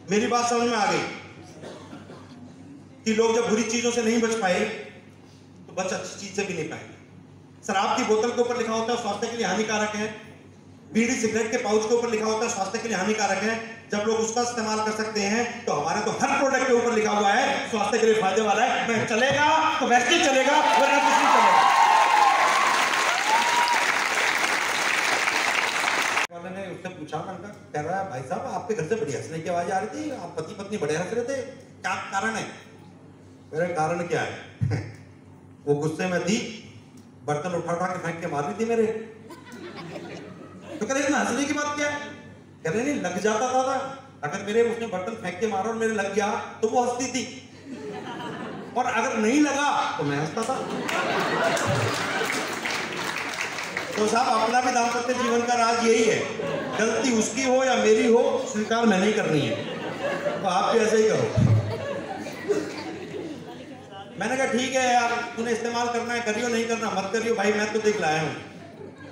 मेरी बात समझ में आ गई कि लोग जब बुरी चीजों से नहीं बच पाए तो बच अच्छी चीज से भी नहीं पाएंगे। शराब की बोतल के ऊपर लिखा होता है स्वास्थ्य के लिए हानिकारक है, बीड़ी सिगरेट के पाउच के ऊपर लिखा होता है स्वास्थ्य के लिए हानिकारक है। जब लोग उसका इस्तेमाल कर सकते हैं तो हमारे तो हर प्रोडक्ट के ऊपर लिखा हुआ है स्वास्थ्य के लिए फायदे वाला है। मैं चलेगा तो वैसे चलेगा वरना कुछ नहीं चलेगा। वाले ने उससे पूछा, मैंने कह रहा है भाई साहब आपके घर से बड़ी हंसने की आवाज आ रही थी, आप पति पत्नी बड़े हंस रहे थे, क्या कारण है? मेरा कारण क्या है? वो गुस्से में थी, बर्तन उठा उठा के फेंक के मार रही थी मेरे। तो कह रहे इसमें हंसने की बात क्या है? कह रहे नहीं लग जाता था अगर मेरे उसने बर्तन फेंक के मारा और मेरे लग गया तो वो हंसती थी, और अगर नहीं लगा तो मैं हंसता था। तो साहब अपना भी दाम्पत्य जीवन का राज यही है, गलती उसकी हो या मेरी हो स्वीकार मैंने ही करनी है, तो आप भी ऐसे ही करो। मैंने कहा ठीक है यार, तूने इस्तेमाल करना है करियो, नहीं करना मत करियो भाई, मैं तो देख लाया हूँ।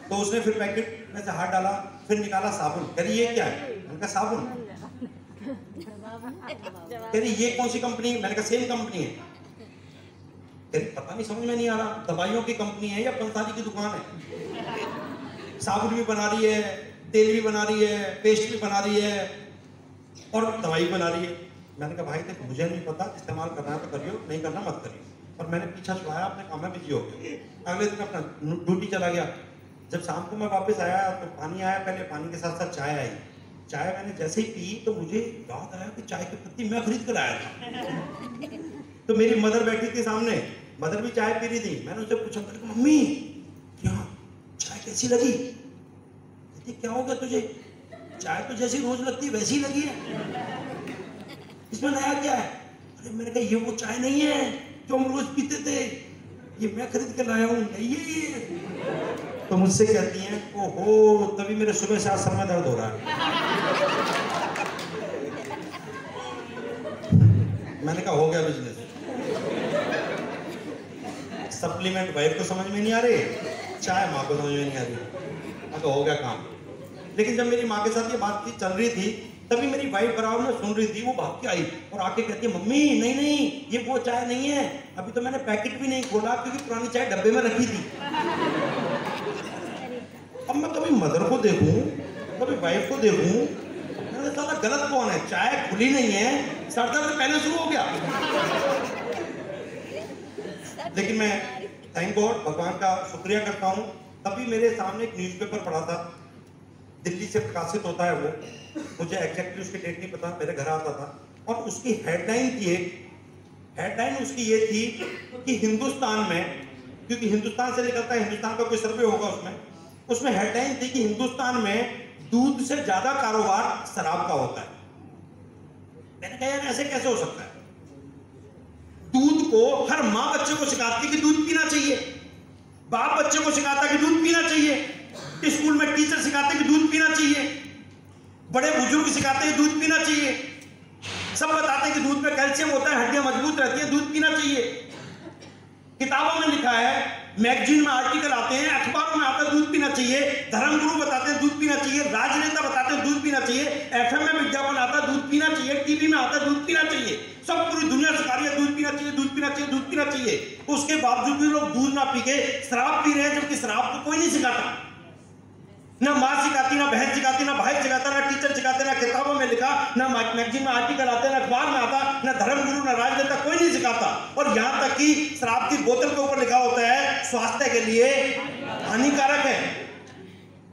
तो उसने फिर पैकेट में से हाथ डाला, फिर निकाला साबुन। कह रही ये क्या है? मैंने कहा साबुन। कह रही ये कौन सी कंपनी है? मैंने कहा सेम कंपनी है। कह रही पता नहीं, समझ में नहीं आ रहा, दवाइयों की कंपनी है या पंसारी की दुकान है? साबुन भी बना रही है, तेल भी बना रही है, पेस्ट भी बना रही है और दवाई बना रही है। मैंने कहा भाई देखो मुझे नहीं पता, इस्तेमाल करना है तो करियो, नहीं करना मत करियो। और मैंने पीछा छुड़ाया, अपने काम में बिजी हो गया। अगले दिन अपना ड्यूटी चला गया। जब शाम को मैं वापस आया तो पानी आया, पहले पानी के साथ साथ चाय आई। चाय मैंने जैसे ही पी तो मुझे याद आया कि चाय की पत्ती मैं खरीद कर आया था। तो मेरी मदर बैठी थी सामने, मदर भी चाय पी रही थी। मैंने उससे पूछा मम्मी क्या चाय कैसी लगी? कहती क्या हो गया तुझे? चाय तो जैसी रोज लगती वैसी लगी है, इसमें नया क्या है? अरे मैंने कहा ये वो चाय नहीं है जो हम रोज पीते थे, ये मैं खरीद कर लाया हूँ, नहीं ये। तो मुझसे कहती हैं ओहो तभी मेरे सुबह से आज सर में दर्द हो रहा है। मैंने कहा हो गया बिजनेस। सप्लीमेंट वाइफ को समझ में नहीं आ रही, चाय माँ को समझ में नहीं आ रही, अब हो गया काम। लेकिन जब मेरी माँ के साथ ये बात चल रही थी तभी मेरी वाइफ बराबर में सुन रही थी। वो भाग के आई और आके कहती है मम्मी नहीं नहीं ये वो चाय नहीं है, अभी तो मैंने पैकेट भी नहीं खोला क्योंकि पुरानी चाय डब्बे में रखी थी। अब मैं कभी मदर को देखूं कभी वाइफ को देखूं, मैंने साला गलत कौन है? चाय खुली नहीं है, सर दर्द पहले शुरू हो गया। लेकिन मैं थैंक गॉड भगवान का शुक्रिया करता हूँ, तभी मेरे सामने एक न्यूज़पेपर पड़ा था, दिल्ली से प्रकाशित होता है वो, मुझे एग्जैक्टली उसकी डेट नहीं पता, मेरे घर आता था। और उसकी हेडलाइन थी, एक हेडलाइन उसकी ये थी कि हिंदुस्तान में, क्योंकि हिंदुस्तान से निकलता है, हिंदुस्तान का कोई सर्वे होगा उसमें हेडलाइन थी कि हिंदुस्तान में दूध से ज्यादा कारोबार शराब का होता है। मैंने कहा यार ऐसे कैसे हो सकता है? दूध को हर माँ बच्चे को सिखाती कि दूध पीना चाहिए, बाप बच्चे को सिखाता कि दूध पीना चाहिए, स्कूल में टीचर सिखाते कि दूध पीना चाहिए, बड़े बुजुर्ग सिखाते हैं दूध पीना चाहिए, सब बताते हैं कि दूध में कैल्शियम होता है, हड्डियां मजबूत रहती हैं, दूध पीना चाहिए। किताबों में लिखा है, मैगजीन में आर्टिकल आते हैं, अखबारों में आता है दूध पीना चाहिए, धर्मगुरु बताते हैं दूध पीना चाहिए, राजनेता बताते हैं दूध पीना चाहिए, एफएम में विज्ञापन आता है दूध पीना चाहिए, टीवी में आता है दूध पीना चाहिए, सब पूरी दुनिया सिखा रही है दूध पीना चाहिए, दूध पीना चाहिए, दूध पीना चाहिए। उसके बावजूद भी लोग दूध ना पी के शराब पी रहे हैं, जबकि शराब को कोई नहीं सिखाता, ना माँ सिखाती, ना बहन सिखाती, ना भाई सिखाता, ना टीचर सिखाते, ना किताबों में लिखा, ना मैगजीन में आर्टिकल आते, ना अखबार में आता, ना धर्मगुरु, ना राजनेता, कोई नहीं सिखाता। और यहाँ तक कि शराब की बोतल के ऊपर लिखा होता है स्वास्थ्य के लिए हानिकारक है,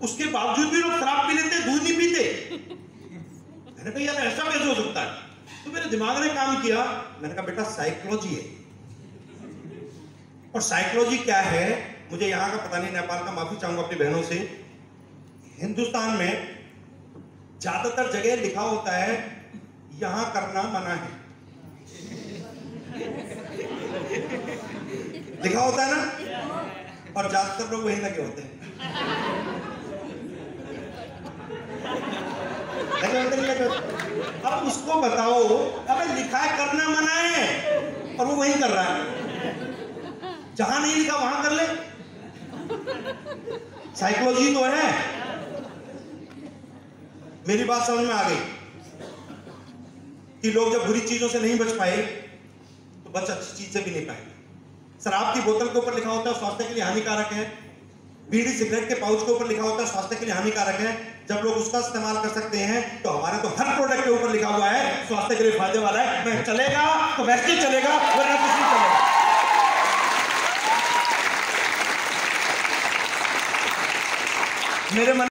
उसके बावजूद भी लोग शराब पी लेते, दूध नहीं पीते। मैंने कहा यार ऐसा कैसे हो सकता है? तो मेरे दिमाग ने काम किया, मैंने कहा बेटा साइकोलॉजी है। और साइकोलॉजी क्या है मुझे यहाँ का पता नहीं, नेपाल का माफी चाहूंगा अपनी बहनों से। हिंदुस्तान में ज्यादातर जगह लिखा होता है यहां करना मना है, लिखा होता है ना, और ज्यादातर लोग वहीं लगे होते हैं। अब उसको बताओ, अबे लिखा है करना मना है और वो वहीं कर रहा है, जहां नहीं लिखा वहां कर ले। साइकोलॉजी तो है। मेरी बात समझ में आ गई? कि लोग जब बुरी चीजों से नहीं बच पाए तो बच अच्छी चीज से भी नहीं पाएंगे। शराब की बोतल के ऊपर लिखा होता है स्वास्थ्य के लिए हानिकारक है, बीड़ी सिगरेट के पाउच के ऊपर लिखा होता है स्वास्थ्य के लिए हानिकारक है। जब लोग उसका इस्तेमाल कर सकते हैं तो हमारे तो हर प्रोडक्ट के ऊपर लिखा हुआ है स्वास्थ्य के लिए फायदे वाला है। मैं चलेगा तो वैक्सीन चलेगा, वरना कुछ नहीं चलेगा। मेरे मन